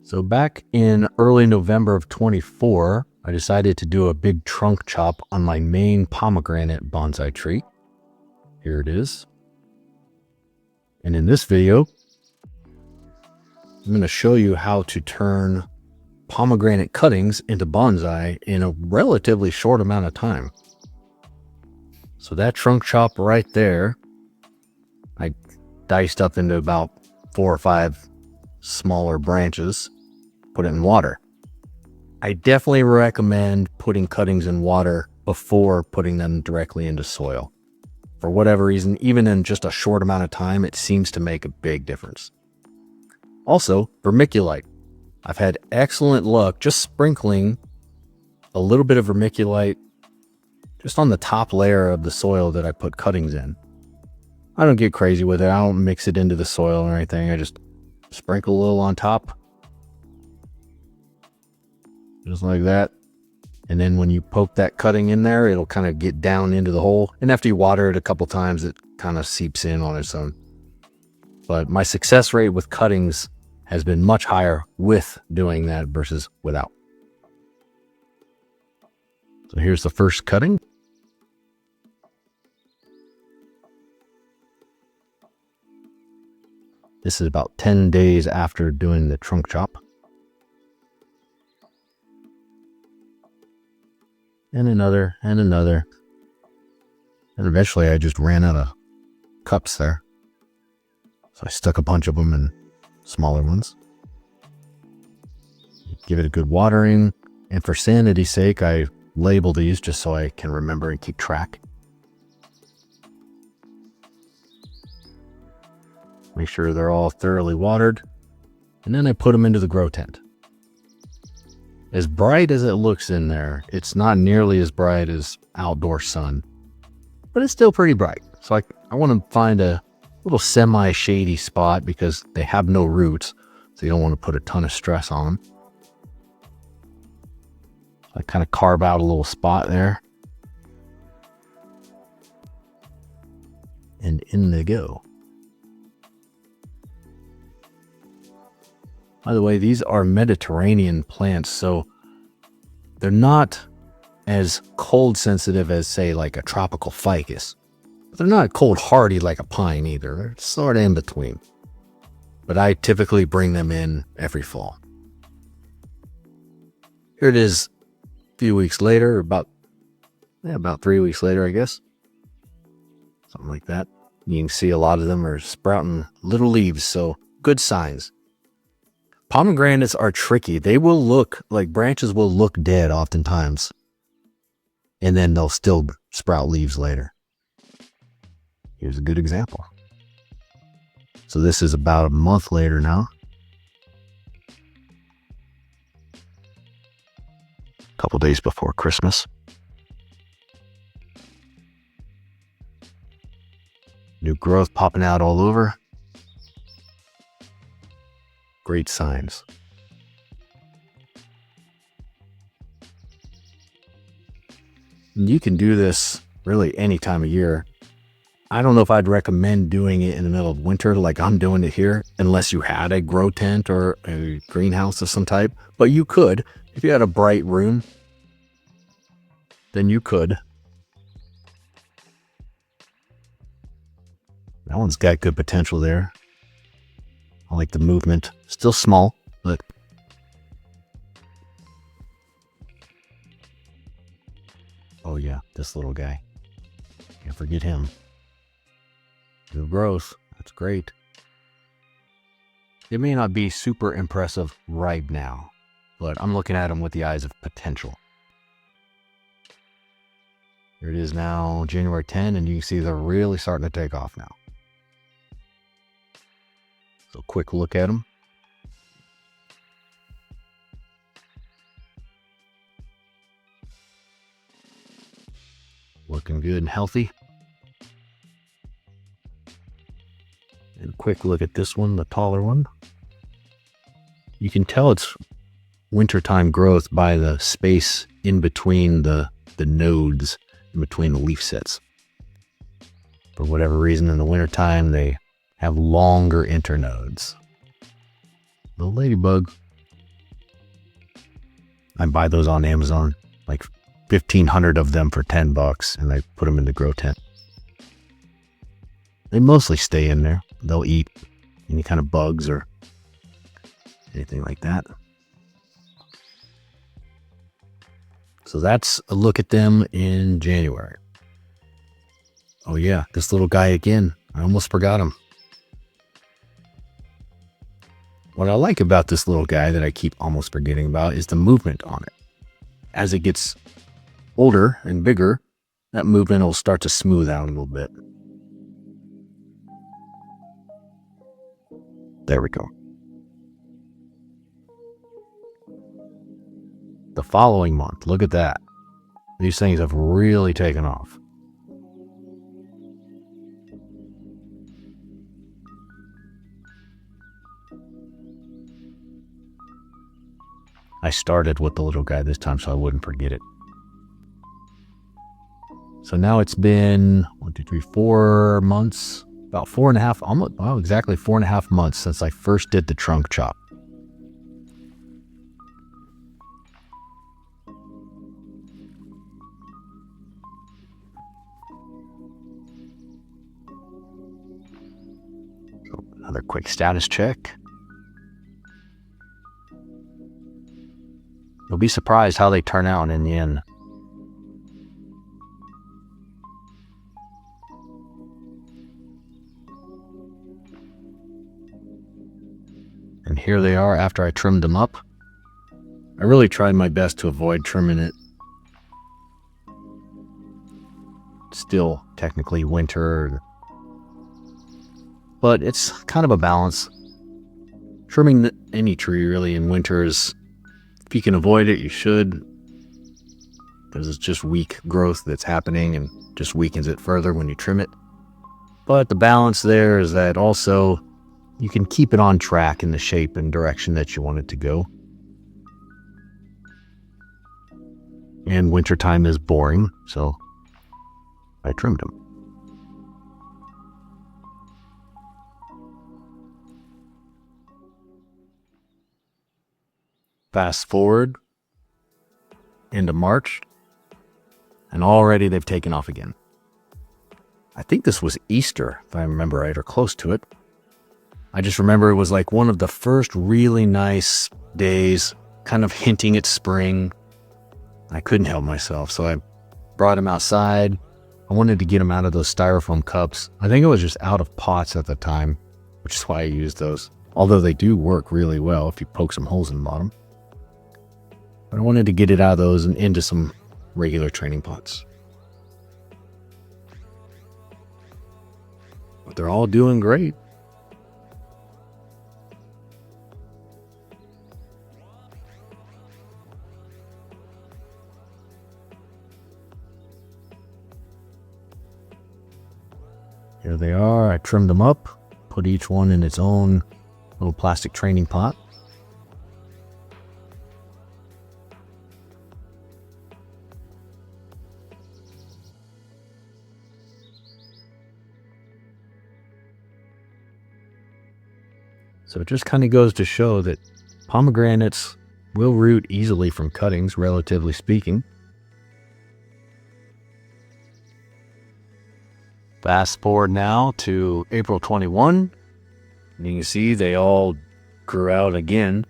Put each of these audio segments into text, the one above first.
So back in early November of 24, I decided to do a big trunk chop on my main pomegranate bonsai tree. Here it is. And in this video, I'm going to show you how to turn pomegranate cuttings into bonsai in a relatively short amount of time. So that trunk chop right there, I diced up into about 4 or 5 smaller branches, put it in water. I definitely recommend putting cuttings in water before putting them directly into soil. For whatever reason, even in just a short amount of time, it seems to make a big difference. Also, vermiculite. I've had excellent luck just sprinkling a little bit of vermiculite just on the top layer of the soil that I put cuttings in. I don't get crazy with it. I don't mix it into the soil or anything. I just sprinkle a little on top. Just like that. And then when you poke that cutting in there, it'll kind of get down into the hole. And after you water it a couple times, it kind of seeps in on its own. But my success rate with cuttings has been much higher with doing that versus without. So here's the first cutting. This is about 10 days after doing the trunk chop. And another, and another. And eventually I just ran out of cups there. So I stuck a bunch of them in smaller ones. Give it a good watering. And for sanity's sake, I label these just so I can remember and keep track. Make sure they're all thoroughly watered. And then I put them into the grow tent. As bright as it looks in there, it's not nearly as bright as outdoor sun, but it's still pretty bright. So I want to find a little semi-shady spot because they have no roots, so you don't want to put a ton of stress on them. So I kind of carve out a little spot there. And in they go. By the way, these are Mediterranean plants, so they're not as cold sensitive as, say, like a tropical ficus. But they're not cold hardy like a pine either. They're sort of in between. But I typically bring them in every fall. Here it is a few weeks later, about 3 weeks later, I guess. Something like that. You can see a lot of them are sprouting little leaves, so good signs. Pomegranates are tricky. They will look like branches will look dead oftentimes. And then they'll still sprout leaves later. Here's a good example. So this is about a month later now. A couple days before Christmas. New growth popping out all over. Great signs. You can do this really any time of year. I don't know if I'd recommend doing it in the middle of winter like I'm doing it here, unless you had a grow tent or a greenhouse of some type. But you could. If you had a bright room, then you could. That one's got good potential there. I like the movement. Still small, but oh yeah, this little guy. Can't forget him. New growth. That's great. It may not be super impressive right now, but I'm looking at him with the eyes of potential. Here it is now, January 10, and you can see they're really starting to take off now. So quick look at them. Looking good and healthy. And quick look at this one, the taller one. You can tell it's wintertime growth by the space in between the nodes, in between the leaf sets. For whatever reason, in the wintertime, they have longer internodes. The ladybug I buy those on Amazon, like 1,500 of them for $10, and I put them in the grow tent. They mostly stay in there. They'll eat any kind of bugs or anything like that. So that's a look at them in January. Oh yeah, this little guy again. I almost forgot him. What I like about this little guy that I keep almost forgetting about is the movement on it. As it gets older and bigger, that movement will start to smooth out a little bit. There we go. The following month, look at that. These things have really taken off. I started with the little guy this time so I wouldn't forget it. So now it's been 1, 2, 3, 4 months, about 4.5, almost, well, exactly 4.5 months since I first did the trunk chop. So another quick status check. You'll be surprised how they turn out in the end. And here they are after I trimmed them up. I really tried my best to avoid trimming it. Still technically winter, but it's kind of a balance. Trimming any tree really in winter is, if you can avoid it, you should, because it's just weak growth that's happening and just weakens it further when you trim it. But the balance there is that also you can keep it on track in the shape and direction that you want it to go. And wintertime is boring, so I trimmed them. Fast forward into March, and already they've taken off again. I think this was Easter, if I remember right, or close to it. I just remember it was like one of the first really nice days, kind of hinting at spring. I couldn't help myself, so I brought them outside. I wanted to get them out of those styrofoam cups. I think it was just out of pots at the time, which is why I used those. Although they do work really well if you poke some holes in the bottom. But I wanted to get it out of those and into some regular training pots. But they're all doing great. Here they are. I trimmed them up, put each one in its own little plastic training pot. So it just kind of goes to show that pomegranates will root easily from cuttings, relatively speaking. Fast forward now to April 21. And you can see they all grew out again.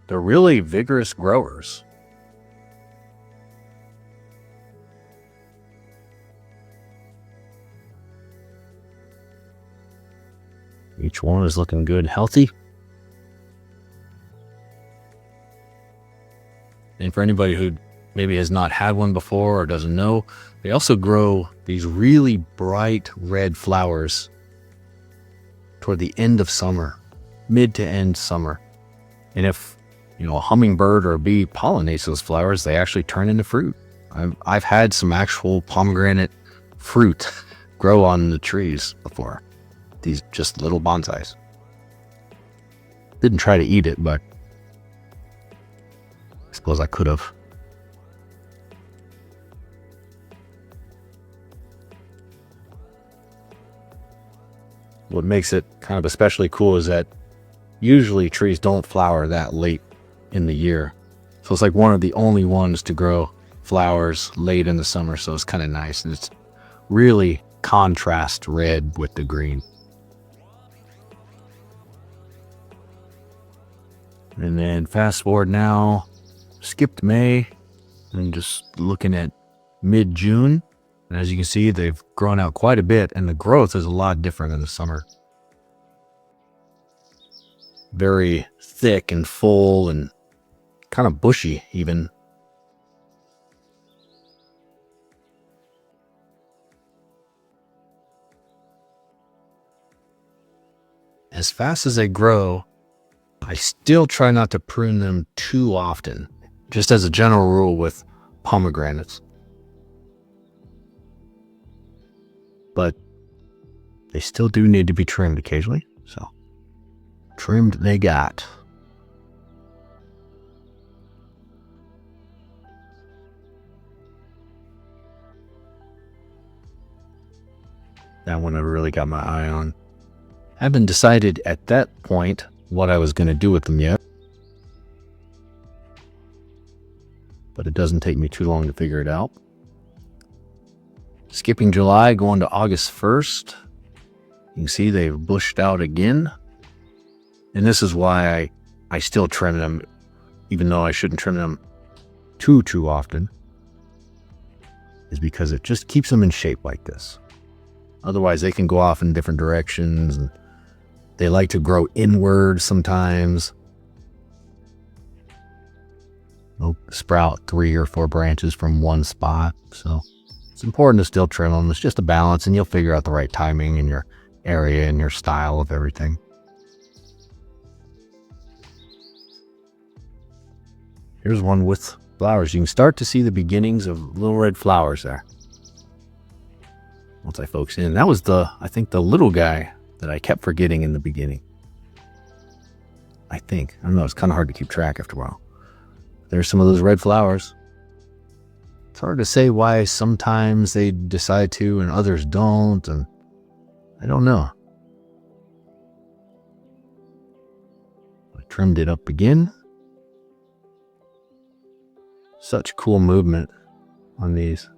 They're really vigorous growers. Each one is looking good and healthy. And for anybody who maybe has not had one before or doesn't know, they also grow these really bright red flowers toward the end of summer, mid to end summer. And if, a hummingbird or a bee pollinates those flowers, they actually turn into fruit. I've had some actual pomegranate fruit grow on the trees before. These just little bonsais. Didn't try to eat it, but I suppose I could have. What makes it kind of especially cool is that usually trees don't flower that late in the year. So it's like one of the only ones to grow flowers late in the summer. So it's kind of nice. And it's really contrast red with the green. And then fast forward now, skipped May and just looking at mid-June. And as you can see, they've grown out quite a bit and the growth is a lot different in the summer. Very thick and full and kind of bushy even. As fast as they grow, I still try not to prune them too often, just as a general rule with pomegranates. But they still do need to be trimmed occasionally, so trimmed they got. That one I really got my eye on. I haven't decided at that point what I was going to do with them yet, but it doesn't take me too long to figure it out. Skipping July, going to August 1st, you can see they've bushed out again. And this is why I still trim them, even though I shouldn't trim them too often, is because it just keeps them in shape like this. Otherwise, they can go off in different directions, and they like to grow inward sometimes. They'll sprout 3 or 4 branches from one spot, so it's important to still trim them. It's just a balance, and you'll figure out the right timing in your area and your style of everything. Here's one with flowers. You can start to see the beginnings of little red flowers there. Once I focus in, that was I think the little guy that I kept forgetting in the beginning. I don't know, it's kind of hard to keep track after a while. There's some of those red flowers. It's hard to say why sometimes they decide to and others don't, and I don't know. I trimmed it up again. Such cool movement on these.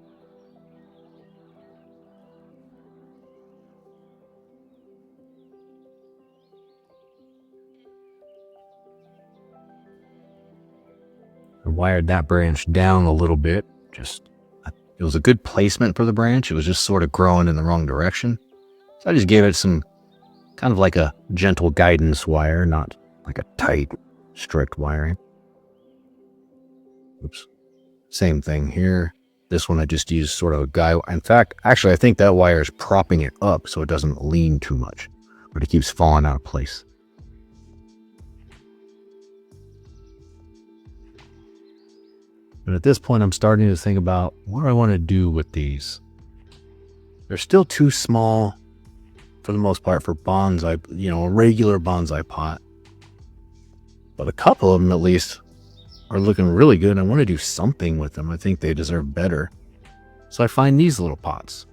I wired that branch down a little bit. It was a good placement for the branch. It was just sort of growing in the wrong direction. So I just gave it some kind of like a gentle guidance wire, not like a tight, strict wiring. Oops. Same thing here. This one I just used sort of a guide. In fact, actually, I think that wire is propping it up so it doesn't lean too much, but it keeps falling out of place. But at this point, I'm starting to think about what do I want to do with these. They're still too small for the most part for bonsai, a regular bonsai pot. But a couple of them at least are looking really good. I want to do something with them. I think they deserve better. So I find these little pots.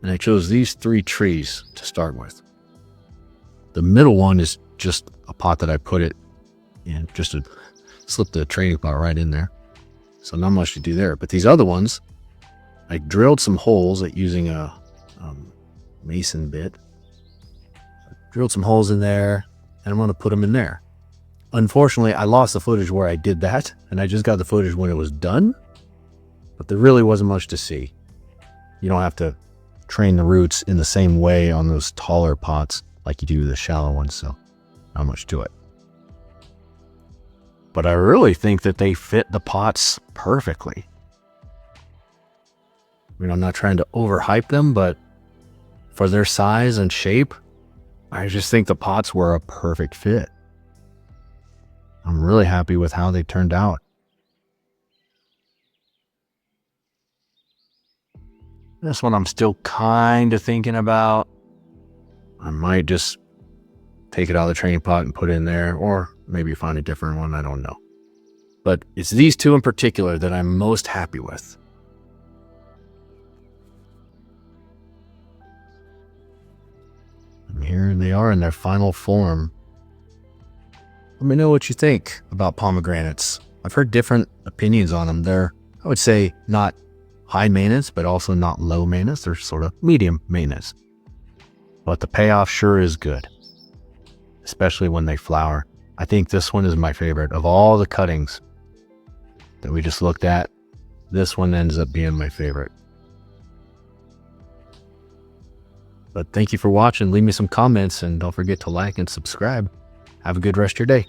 And I chose these 3 trees to start with. The middle one is just a pot that I put it in, just to slip the training pot right in there. So not much to do there. But these other ones, I drilled some holes using a mason bit. I drilled some holes in there, and I'm going to put them in there. Unfortunately, I lost the footage where I did that, and I just got the footage when it was done. But there really wasn't much to see. You don't have to train the roots in the same way on those taller pots like you do the shallow ones, so not much to it. But I really think that they fit the pots perfectly. I'm not trying to overhype them, but for their size and shape, I just think the pots were a perfect fit. I'm really happy with how they turned out. This one I'm still kind of thinking about. I might just take it out of the training pot and put it in there, or maybe find a different one, I don't know. But it's these 2 in particular that I'm most happy with. And here they are in their final form. Let me know what you think about pomegranates. I've heard different opinions on them. They're, I would say, not high maintenance, but also not low maintenance. They're sort of medium maintenance. But the payoff sure is good, especially when they flower. I think this one is my favorite. Of all the cuttings that we just looked at, this one ends up being my favorite. But thank you for watching. Leave me some comments and don't forget to like and subscribe. Have a good rest of your day.